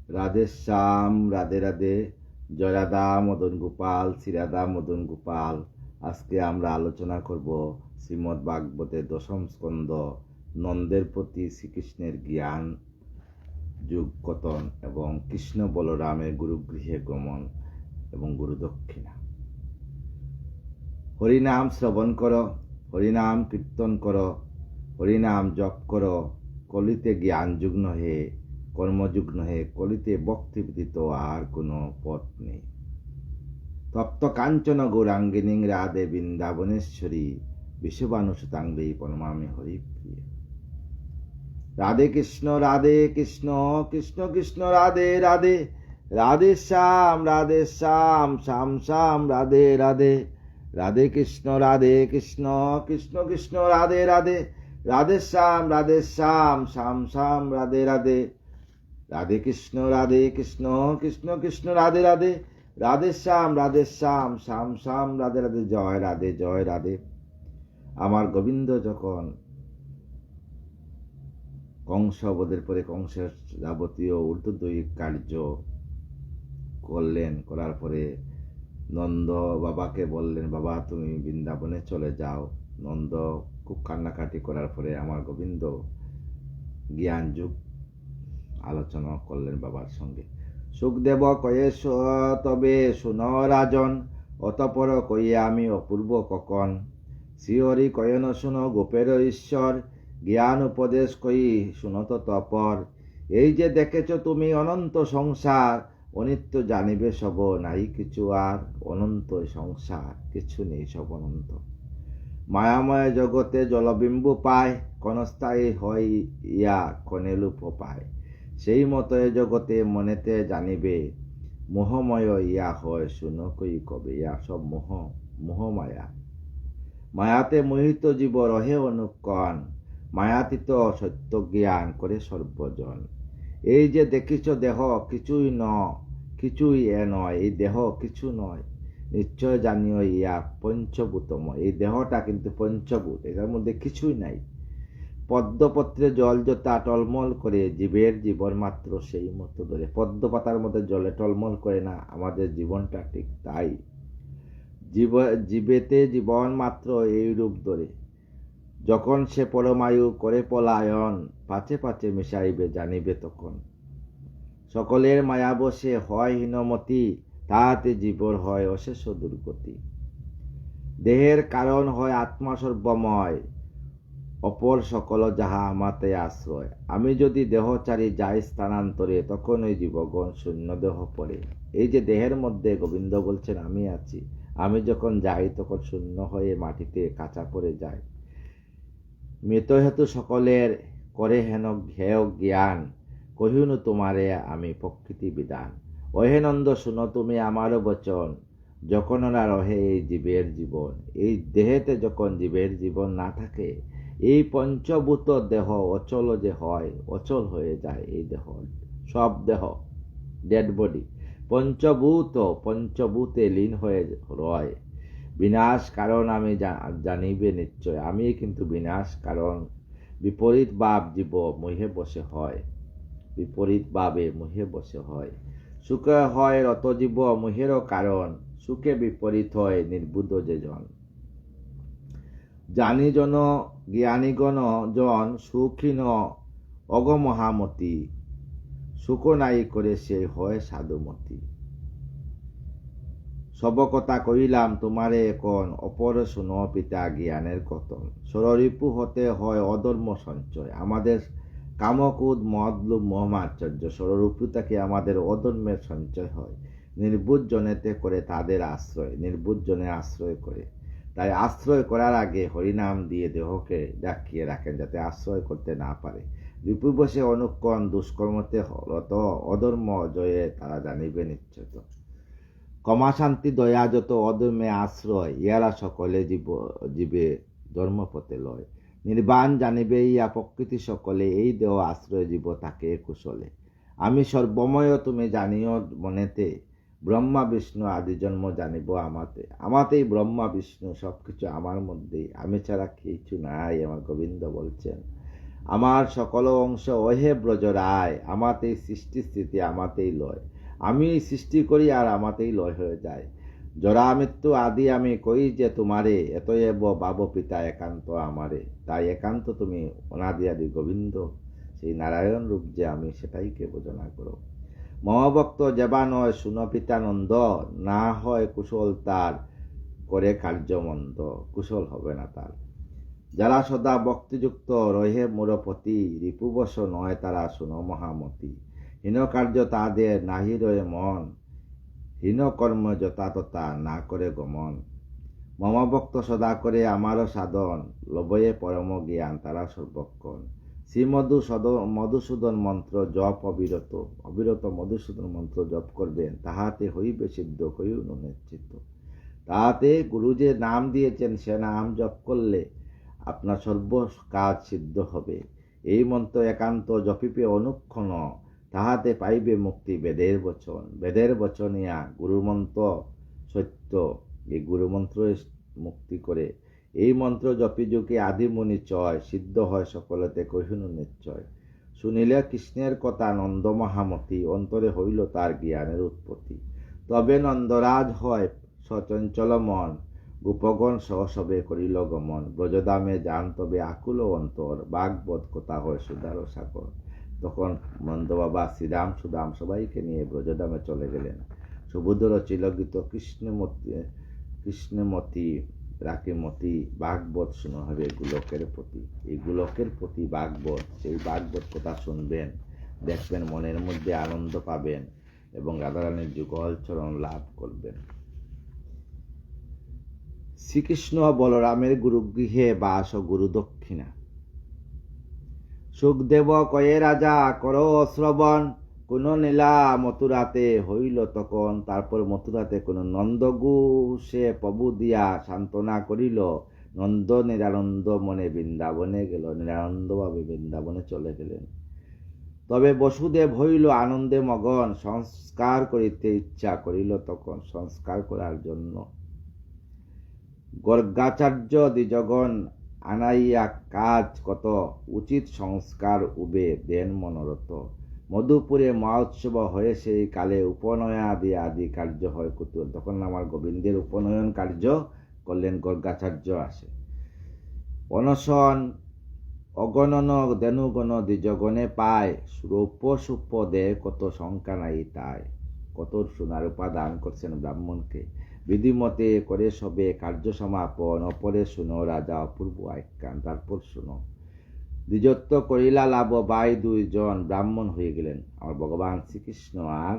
রাধে শ্যাম, রাধে রাধে, জয় রাধা মদন গোপাল, শ্রীরাধা মদন গোপাল। আজকে আমরা আলোচনা করব শ্রীমদ্ ভাগবতের দশম স্কন্ধ, নন্দের প্রতি শ্রীকৃষ্ণের জ্ঞান যুগ কথন এবং কৃষ্ণ বলরামের গুরুগৃহে গমন এবং গুরুদক্ষিণা। হরিনাম শ্রবণ করো, হরিনাম কীর্তন করো, হরিনাম জপ করো। কলিতে জ্ঞান যুগ নহে, কর্মযুগ নহে, কলিতে ভক্তি ব্যতীত আর কোনো পথ নেই। তপ্ত কাঞ্চন গৌরাঙ্গিনী রাধে বৃন্দাবনেশ্বরী, বিশ্ববানুসুতাঙ্গে প্রণমামি হরিপ্রিয়। রাধে কৃষ্ণ কৃষ্ণ কৃষ্ণ রাধে রাধে, রাধে শ্যাম শ্যাম শ্যাম রাধে রাধে। রাধে কৃষ্ণ কৃষ্ণ কৃষ্ণ রাধে রাধে, রাধে শ্যাম শ্যাম শ্যাম রাধে রাধে। রাধে কৃষ্ণ কৃষ্ণ কৃষ্ণ রাধে রাধে, রাধে শ্যাম শ্যাম শ্যাম রাধে রাধে। জয় রাধে জয় রাধে। আমার গোবিন্দ যখন কংস বধের পরে কংসের যাবতীয় ঊর্ধ্বদৈহিক কার্য করলেন, করার পরে নন্দ বাবাকে বললেন, বাবা তুমি বৃন্দাবনে চলে যাও। নন্দ খুব কান্নাকাটি করার পরে আমার গোবিন্দ জ্ঞান যুগ আলোচনা করলেন বাবার সঙ্গে। সুখদেব কয়ে তবে শুন রাজন, অতপর কয়ে আমি অপূর্ব কখন। শ্রীহরি কয়েন শুনো গোপের ঈশ্বর, জ্ঞান উপদেশ কই শুনত তপর। এই যে দেখেছ তুমি অনন্ত সংসার, অনিত্য জানিবে সব নাই কিছু আর। অনন্ত সংসার, কিছু নেই, সব অনন্ত। মায়াময় জগতে জলবিম্বু পায়, ক্ষণস্থায়ী হয় ইয়া ক্ষণে লোপ পায়। সেই মতো এ জগতে মনেতে জানিবে, মোহময় ইয়া হয় শুনো কই কবে। ইয়া সব মোহমায়া। মায়াতে মোহিত জীব রহে অনুক্ষণ, মায়াতীত সত্য জ্ঞান করে সর্বজন। এই যে দেখিছ দেহ কিছুই এ নয়, এই দেহ কিছু নয়। নিশ্চয় জানিও ইয়া পঞ্চভূতম। এই দেহটা কিন্তু পঞ্চভূত, এটার মধ্যে কিছুই নাই। পদ্মপত্রে জল জোতা টলমল করে, জীবের জীবন মাত্র সেই মতো ধরে। পদ্ম পাতার মধ্যে জলে টলমল করে না, আমাদের জীবনটা ঠিক তাই। জীবেতে জীবন মাত্র এই রূপ ধরে। যখন সে পরমায়ু করে পলায়ন, পাছে পাছে মিশাইবে জানিবে তখন। সকলের মায়া বসে হয় হীনমতি, তাহাতে জীবর হয় অশেষ দুর্গতি। দেহের কারণ হয় আত্মা সর্বময়, অপর সকল যাহা আমাতে আশ্রয়। আমি যদি দেহচারী যাই স্থানান্তরে, তখন ওই জীবগণ শূন্য দেহ পড়ে। এই যে দেহের মধ্যে গোবিন্দ বলছেন আমি আছি, আমি যখন যাই তখন শূন্য হয়ে মাটিতে কাঁচা পড়ে যায়। মৃত হেতু সকলের করে হেন হেয় জ্ঞান, কহিনু তোমারে আমি প্রকৃতি বিধান। ওহে নন্দ শুনো তুমি আমারও বচন, যখন না রহে এই জীবের জীবন। এই দেহেতে যখন জীবের জীবন না থাকে, এই পঞ্চভূত দেহ অচল যে হয়, অচল হয়ে যায়। এই দেহ, সব দেহ ডেড বডি, পঞ্চভূতে লীন হয়ে রয়। বিনাশ কারণ আমি জানিবে নিশ্চয়, আমি কিন্তু বিনাশ কারণ। বিপরীত ভাব জীব মোহে বসে হয়, বিপরীত ভাবে মোহে বসে হয়। সুখে হয় রত জীব মোহেরও কারণ, সুখে বিপরীত হয় নির্বুদ্ধ যে জন। জানি জন জ্ঞানীগণ জন, সুখীন অগমহামতি। সুখ নাই করে সে হয় সাধুমতি। সব কথা কইলাম তোমারে এখন, অপর শুনো পিতা জ্ঞানের কথন। ষড়রিপু হতে হয় অধর্ম সঞ্চয়, আমাদের কামকুদ মদ লোভ মোহমাশ্চর্য। ষড়রিপু থেকে আমাদের অধর্মের সঞ্চয় হয়। নির্বুধ জনেতে করে তাদের আশ্রয়, নির্বুধ জনে আশ্রয় করে। তাই আশ্রয় করার আগে হরিনাম দিয়ে দেহকে ডাকিয়ে রাখেন, যাতে আশ্রয় করতে না পারে। রিপু বসে অনুক্ষণ দুষ্কর্মতে রত, অধর্ম জয়ে তারা জানিবে নিশ্চিত। ক্ষমা শান্তি দয়া যত অধর্মে আশ্রয়, ইহারা সকলে জীবে ধর্মপথে লয়। নির্বাণ জানিবে ইয়া প্রকৃতি সকলে, এই দেহ আশ্রয় জীব তাকে কুশলে। আমি সর্বময় তুমি জানিও মনেতে, ব্রহ্মা বিষ্ণু আদি জন্ম জানিব আমাতেই ব্রহ্মা বিষ্ণু সবকিছু আমার মধ্যেই, আমি ছাড়া কিছু নাই। আমার গোবিন্দ বলছেন আমার সকল অংশ ওহে ব্রজরায়, আমাতেই সৃষ্টি স্থিতি, আমাতেই লয়। আমি সৃষ্টি করি আর আমাতেই লয় হয়ে যায়। জরা মৃত্যু আদি আমি কই যে তোমারে, এতএব বাব পিতা একান্ত আমারে। তাই একান্ত তুমি অনাদি আদি গোবিন্দ, সেই নারায়ণ রূপ যে আমি, সেটাই কে বোঝনা করো। মহাভক্ত যেবা নয় শুনো পিতানন্দ, না হয় কুশল তার করে কার্যমন্দ, কুশল হবে না তার। যারা সদা ভক্তিযুক্ত রহে মোরপতি, রিপুবশ নয় তারা শুনো মহামতি। হীন কার্য তাদের নাহি রয়ে মন, হীন কর্ম যথা তথা না করে গমন। মমভক্ত সদা করে আমারও সাধন, লবয়ে পরম জ্ঞান তারা সর্বক্ষণ। মধুসূদন মন্ত্র জপ অবিরত, অবিরত মধুসূদন মন্ত্র জপ করবেন, তাহাতে হইবে সিদ্ধ, হইও নিশ্চিত। তাহাতে গুরু যে নাম দিয়েছেন, সে নাম জপ করলে আপনার সর্ব কাজ সিদ্ধ হবে। এই মন্ত্র একান্ত জপিবে অনুক্ষণ, তাহাতে পাইবে মুক্তি বেদের বচন। বেদের বচনিয়া গুরুমন্ত্র সত্য, এই গুরুমন্ত্র মুক্তি করে। এই মন্ত্র জপি যুগে আদিমুনি চয়, সিদ্ধ হয় সকলতে কহিনু নিশ্চয়। শুনিলে কৃষ্ণের কথা নন্দ মহামতি, অন্তরে হইল তার জ্ঞানের উৎপত্তি। তবে নন্দরাজ হয় সচঞ্চল মন, গোপগণ সহসবে করিল গমন। ব্রজদামে যান তবে আকুল অন্তর, বাগবত কথা হয় সুদার সাগর। তখন নন্দ বাবা শ্রীরাম সুদাম সবাইকে নিয়ে ব্রজদামে চলে গেলেন। সুবোধর চিলগীত কৃষ্ণমতি রাকিমতি, বাগবত শুনো হবে গোলকের প্রতি। এই গোলকের প্রতি বাগবত, সেই বাগবত কথা শুনবেন, দেখবেন মনের মধ্যে আনন্দ পাবেন এবং রাধারানীর যুগল চরণ লাভ করবেন। শ্রীকৃষ্ণ বলরামের গুরুগৃহে বাস গুরু দক্ষিণা। সুখদেব কয়ে রাজা করো শ্রবণ, কোন নীলা মথুরাতে হইল তখন। তারপর মথুরাতে কোন নন্দগু সে প্রভু দিয়া সান্ত্বনা করিল। নন্দ নিরানন্দ মনে বৃন্দাবনে গেল, নিরানন্দ ভাবে বৃন্দাবনে চলে গেলেন। তবে বসুদেব হইল আনন্দে মগন, সংস্কার করিতে ইচ্ছা করিল তখন। সংস্কার করার জন্য গর্গাচার্য দ্বিজগণ আনাইয়া কাজ কত, উচিত সংস্কার উবে দেন মনোরথ। মধুপুরে মহোৎসব হয়ে সেই কালে, উপনয়নাদি আদি কার্য হয় কুতুল। তখন আমার গোবিন্দের উপনয়ন কার্য করলেন, গর্গাচার্য আসে। অনশন অগণন দেনুগণ দ্বিজগণে পায়, রূপ সুপ দে কত শঙ্কা নাই তাই। কত সোনার উপাদান করছেন ব্রাহ্মণকে। বিধিমতে করে সবে কার্য সমাপন, অপরে শুনো রাজা অপূর্ব আখ্যান। তারপর শুনো, দ্বিজত্ব করিলা লাভ বাই দুইজন, ব্রাহ্মণ হয়ে গেলেন আমার ভগবান শ্রীকৃষ্ণ আর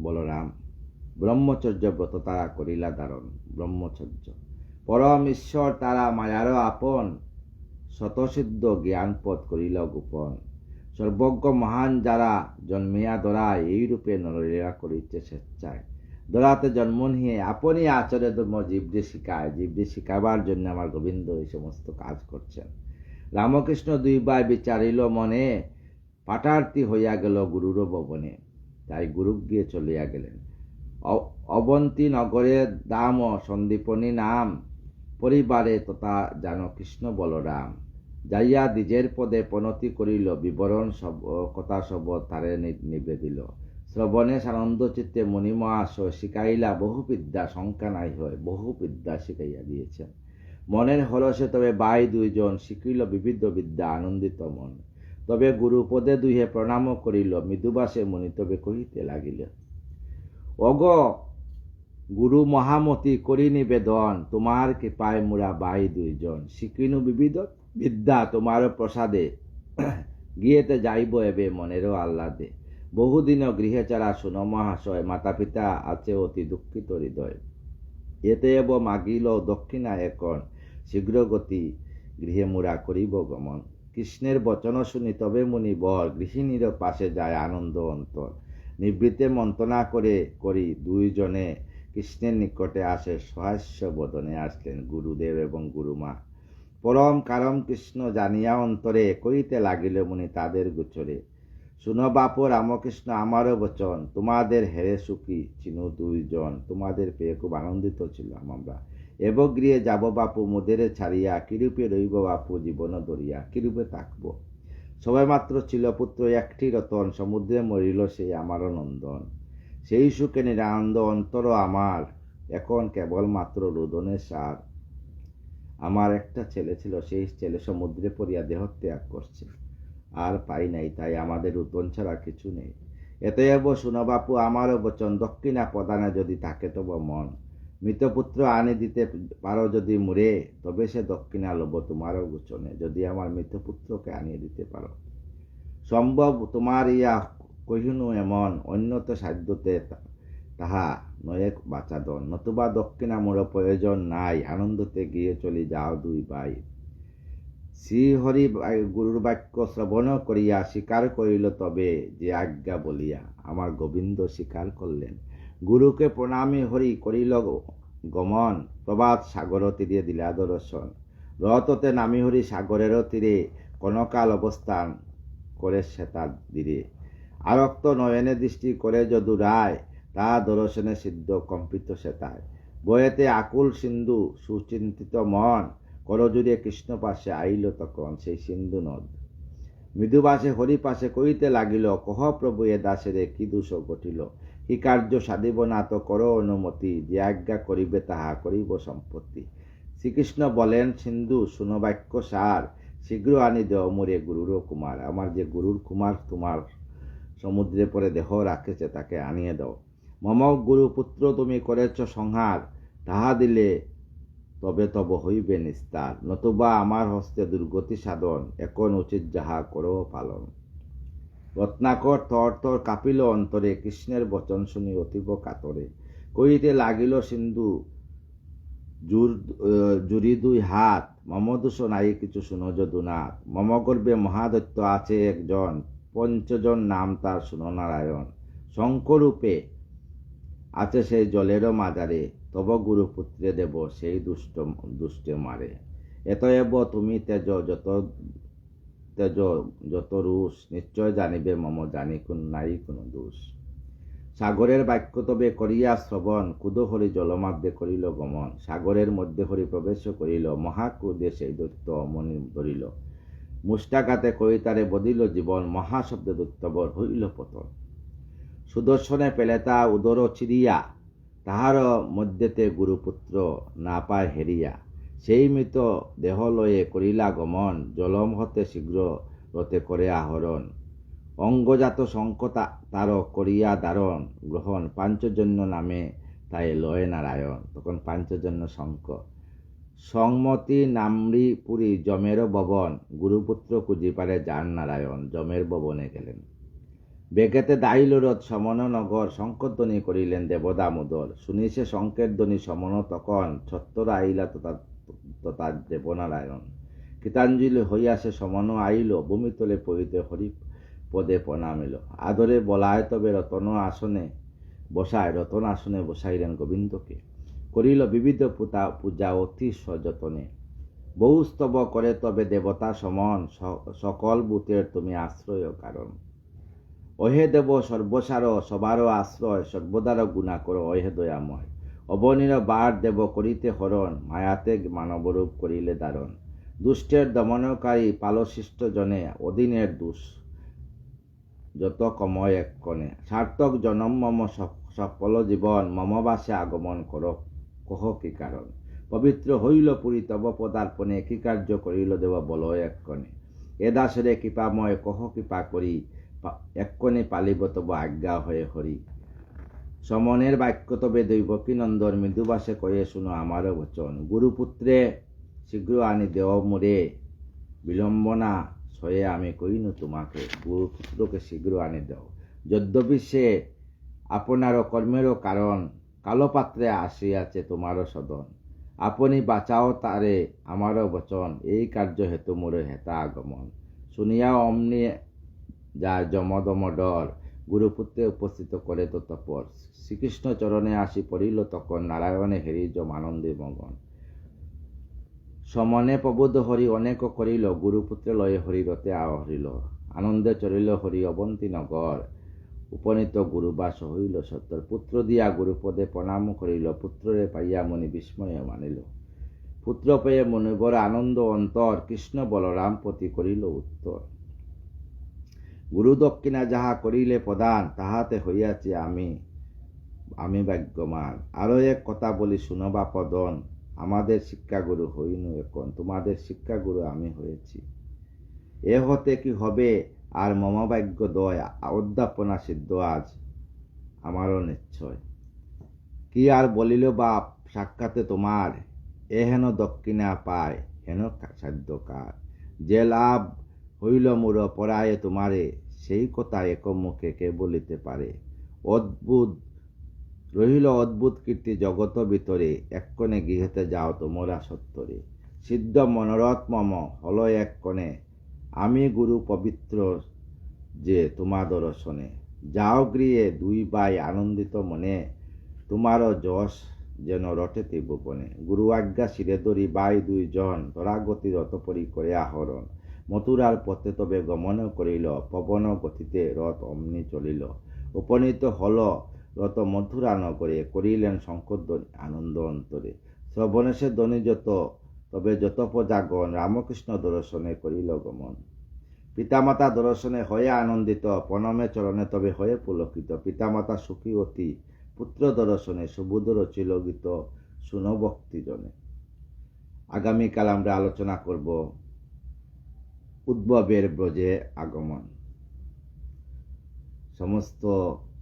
বলরাম। ব্রহ্মচর্য ব্রত তারা করিলা ধারণ, ব্রহ্মচর্য। পরম ঈশ্বর তারা মায়ারও আপন, শতসিদ্ধ জ্ঞানপদ করিল গোপন। সর্বজ্ঞ মহান যারা জন্মিয়া ধরায়, এই রূপে নরলীলা করিতে স্বেচ্ছায়। ধরাতে জন্ম নিয়ে আপনি আচরে ধর্ম জীবকে শিখায়। জীবকে শিখাবার জন্য আমার গোবিন্দ এই সমস্ত কাজ করছেন। রামকৃষ্ণ দুই ভাই বিচারিল মনে, পাঠার্থী হইয়া গেল গুরুর ভবনে। তাই গুরু গিয়ে চলিয়া গেলেন। অবন্তী নগরে দাম সন্দীপনী নাম, পরিবারে তথা জান কৃষ্ণ বলরাম। যাইয়া দ্বিজের পদে পনতি করিল, বিবরণ সব কথা সব তারে নিবেদিল। শ্রবণে সানন্দ চিত্তে মুনি মহাশয়, শিখাইলা বহু বিদ্যা শঙ্কা নাই হয়। বহু বিদ্যা শিখাইয়া দিয়েছেন। মনের হরসে তবে বাই দুইজন, শিখিল বিবিধ বিদ্যা আনন্দিত মন। তবে গুরুপদে দুইহে প্রণাম করিল, মৃদুবাসে মুনি তবে কহিতে লাগিল, অগ গুরু মহামতি করি নিবেদন, তোমার কৃপায় মোরা বাই দুইজন। শিখিনু বিবিধ বিদ্যা তোমার প্রসাদে, গিয়েতে যাইব এবে মনেরও আহ্লাদে। বহুদিন গৃহে চারা শুনো মহাশয়, মাতা পিতা আছে অতি দুঃখিত হৃদয়। এতে এব মাগিল দক্ষিণা এখন, শীঘ্র গতি গৃহে মোরা করিব গমন। কৃষ্ণের বচন শুনি তবে মুনি বর, গৃহিণীর পাশে যায় আনন্দ অন্তর। নিবৃত্তে মন্ত্রণা করি দুইজনে, কৃষ্ণের নিকটে আসে সহাস্য বদনে। আসলেন গুরুদেব এবং গুরুমা। পরম কারম কৃষ্ণ জানিয়া অন্তরে, কইতে লাগিল মুনি তাদের গোচরে। শুনো বাপ রামকৃষ্ণ আমারও বচন, তোমাদের হেরে সুখী চিনু দুইজন। তোমাদের পেয়ে খুব আনন্দিত ছিলাম আমরা। এবগৃহে যাব বাপু মোদেরে ছাড়িয়া, কিরূপে রইব বাপু জীবন দরিয়া, কিরূপে থাকব। সবাই মাত্র ছিল পুত্র একটি রতন, সমুদ্রে মরিল সেই আমারও নন্দন। সেই সুখে নিরানন্দ অন্তর আমার, এখন কেবলমাত্র রোদনের সার। আমার একটা ছেলে ছিল, সেই ছেলে সমুদ্রে পড়িয়া দেহ ত্যাগ করছে। আর পাই নাই, তাই আমাদের রোদন ছাড়া কিছু নেই। এতএব শুনো বাপু আমারও বচন, দক্ষিণা প্রদানে যদি থাকে তব মন। মৃতপুত্র আনি দিতে পারো যদি মুরে, তবে সে দক্ষিণা লব তোমারও গোচনে। যদি আমার মৃতপুত্রকে আনিয়ে দিতে পারো। সম্ভব তোমার ইয়া কহিনু এমন, অন্যত সাধ্যতে তাহা নয়ে বাচাদন। নতুবা দক্ষিণা মোর প্রয়োজন নাই, আনন্দতে গিয়ে চলি যাও দুই ভাই। শ্রীহরি গুরুর বাক্য শ্রবণ করিয়া স্বীকার করিল তবে যে আজ্ঞা বলিয়া। আমার গোবিন্দ স্বীকার করলেন। গুরুকে প্রণামী হরি করিল গমন, প্রভাত সাগর তীরে দিলা দর্শন। রথতে নামি হরি সাগরের তীরে, কনকাল অবস্থান করে শ্বেতার ধীরে। আরক্ত নয়নে দৃষ্টি করে যদু রায়, তা দর্শনে সিদ্ধ কম্পিত শ্বেতায়। বয়েতে আকুল সিন্ধু সুচিন্তিত মন, করজুড়ে কৃষ্ণ পাশে আইল তখন সেই সিন্ধু নদ। মৃদুবাসে হরিপাশে কইতে লাগিল, কহ প্রভু এ দাসেরে কি দোষ ঘটিল। কি কার্য সাধিব না তো করো অনুমতি, যে আজ্ঞা করিবে তাহা করিব সম্পত্তি। শ্রীকৃষ্ণ বলেন, সিন্ধু শুনো বাক্য সার, শীঘ্র আনি দেও মোরে গুরুর কুমার। আমার যে গুরুর কুমার তোমার সমুদ্রে পরে দেহ রাখেছে, তাকে আনিয়ে দাও। মম গুরু পুত্র তুমি করেছ সংহার, তাহা দিলে তবে তব হইবে নিস্তার। নতুবা আমার হস্তে দুর্গতি সাধন, এখন উচিত যাহা করো পালন। রত্নাকর থর থর কাঁপিল অন্তরে, কৃষ্ণের বচন শুনি অতীব কাতরে। কইতে লাগিল সিন্ধু জুড়ি দুই হাত, মম দোষ নাই কিছু শুনো যদুনাথ। মম গর্বে মহাদৈত্য আছে একজন, পঞ্চজন নাম তার শুনো নারায়ণ। শঙ্করূপে আছে সেই জলেরও মাজারে, তব গুরুপুত্রে দেব সেই দুষ্টে মারে। এতএব তুমি তেজ যত রুষ, নিশ্চয় জানিবে মম জানি নাই কোনো দোষ। সাগরের বাক্য তবে করিয়া শ্রবণ, কুদ হরি জলমাধ্যে করিল গমন। সাগরের মধ্যে হরি প্রবেশ করিল, মহাক্রোধে সেই দৈত্য মনি ধরিল। মুষ্টাঘাতে কইতারে বদিল জীবন, মহাশব্দে দৈত্যবর হইল পতন। সুদর্শনে পেলে তা উদর চিরিয়া, তাহার মধ্যেতে গুরুপুত্র না পায় হেরিয়া। সেই মৃত দেহ লয়ে করিলা গমন, জলম হতে শীঘ্র রতে করে আহরণ। অঙ্গজাত শঙ্খ তার করিয়া দারণ গ্রহণ, পাঞ্চজন্য নামে তাই লয় নারায়ণ। তখন পাঞ্চজন্য শঙ্খ। সংমতি নামরি পুরী যমের ভবন, গুরুপুত্র খুঁজি পারে যান নারায়ণ। যমের ভবনে গেলেন। বেগেতে দাইল রথ সমন নগর, শঙ্করধ্বনি করিলেন দেবদামোদর। শুনিছে শঙ্কের ধ্বনি সমন তখন, ছত্তর আইলা তথা দেবনারায়ণ। কৃতাঞ্জলি হইয়াছে সমন আইল, ভূমিতলে পড়িতে হরি পদে প্রণামিল। আদরে বলায় তবে রতন আসনে বসায়, রতন আসনে বসাইলেন গোবিন্দকে। করিল বিবিধ পূজা অতি সযতনে, বহু স্তব করে তবে দেবতা সমন, সকল ভূতের তুমি আশ্রয় কারণ। অহে দেব সর্বসার সবারও আশ্রয়, সর্বদার গুণা করো অহে দয়াময়। অবনীর বার দেব করিতে হরণ, মায়াতে মানবরূপ করিলে দারণ। দুষ্টের দমনকারী পালশিষ্ট জনে, অধীনের দোষ যত কময় এক কণে। সার্থক জনম মম সফল জীবন, মমবাসে আগমন কর কহ কি কারণ। পবিত্র হইল পুরী তব পদার্পণে, কি কার্য করিল দেব বল এক্ষণে। এ দাসরে কৃপাময় কহ কৃপা করি, এক্ষণে পালিব তব আজ্ঞা হয়ে হরি। সমনের বাক্য তবে দৈবকী নন্দন, মৃদুবাসে কয়ে শুনো আমারও বচন। গুরুপুত্রে শীঘ্র আনি দেও মোরে, বিলম্বনা সয়ে আমি কইনু তোমাকে। গুরুপুত্রকে শীঘ্র আনি দেও, যদ্যপি সে আপনারও কর্মেরও কারণ। কালো পাত্রে আসিয়াছে তোমারও সদন, আপনি বাঁচাও তারে আমারও বচন। এই কার্য হেতু মোরে হেতা আগমন। শুনিয়া অমনি যা যমদম ডর, গুরুপুত্রে উপস্থিত করে তো তপর। শ্রীকৃষ্ণ চরণে আসি পড়িল তখন, নারায়ণে হেরি যম আনন্দে মগন। সমনে প্রবোধ হরি অনেক করিল, গুরুপুত্রে লয়ে হরি রতে আহরিল। আনন্দে চলিল হরি অবন্তী নগর, উপনীত গুরুবাস হইল সত্তর। পুত্র দিয়া গুরুপদে প্রণাম করিল, পুত্ররে পাইয়া মনি বিস্ময় মানিল। পুত্র পেয়ে মনিবর আনন্দ অন্তর, কৃষ্ণ বলরাম পতি করিল উত্তর। গুরু দক্ষিণা যাহা করিলে প্রদান, তাহাতে হইয়াছি আমি ভাগ্যবান। আরো এক কথা বলি শুনবা পদন, আমাদের শিক্ষাগুরু হইনু এখন, তোমাদের শিক্ষাগুরু আমি হয়েছি। এ হতে কি হবে আর মমভাগ্য দয়, অধ্যাপনা সিদ্ধ আজ আমারও নিশ্চয়। কি আর বলিল বাপ সাক্ষাতে তোমার, এ হেন দক্ষিণা পায় হেন সাধ্য কার। যে লাভ হইল মোর পরায়ে তোমারে, সেই কথা এক মুখে কে বলিতে পারে। অদ্ভুত রহিল অদ্ভুত কীর্তি জগত ভিতরে, এক্ষণে গৃহেতে যাও তোমরা সত্তরে। সিদ্ধ মনোরথ মম হল এক্ষণে, আমি গুরু পবিত্র যে তোমার দর্শনে। যাও গৃহে দুই ভাই আনন্দিত মনে, তোমারও যশ যেন রটে ত্রিভুবনে। গুরু আজ্ঞা শিরে ধরি ভাই দুইজন, ধরাগতি রথপরি করে আহরণ। মথুরার পথে তবে গমন করিল, পবন গতিতে রথ অমনি চলিল। উপনীত হল রথ মথুরা নগরে, করিলেন শঙ্করধ্বনি আনন্দ অন্তরে। শ্রবণেশে ধ্বনি যত, তবে যত প্রজাগণ, রামকৃষ্ণ দর্শনে করিল গমন। পিতামাতা দর্শনে হয়ে আনন্দিত, প্রণমে চরণে তবে হয়ে পুলকিত। পিতামাতা সুখী অতি, পুত্র দর্শনে সুবোধ রচিল গীত, শুনো ভক্তিজনে। আগামীকাল আমরা আলোচনা করব উদ্ভবের ব্রজে আগমন। সমস্ত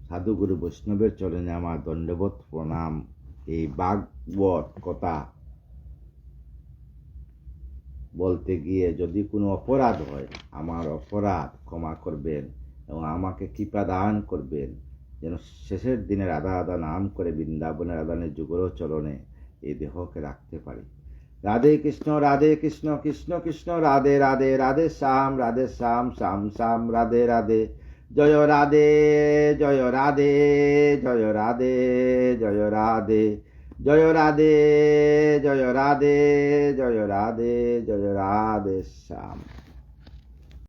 সাধুগুরু বৈষ্ণবের চরণে আমার দণ্ডবোধ প্রণাম। এই ভাগবত কথা বলতে গিয়ে যদি কোনো অপরাধ হয়, আমার অপরাধ ক্ষমা করবেন এবং আমাকে কৃপা দান করবেন, যেন শেষের দিনে রাধা রাধা নাম করে বৃন্দাবনের রাধানের যুগল চরণে এই দেহকে রাখতে পারি। রাধে কৃষ্ণ কৃষ্ণ কৃষ্ণ রাধে রাধে, রাধে শ্যাম শ্যাম শ্যাম রাধে রাধে। জয় রাধে জয় রাধে জয় রাধে জয় রাধে, জয় রাধে জয় রাধে জয় রাধে জয় রাধে শ্যাম।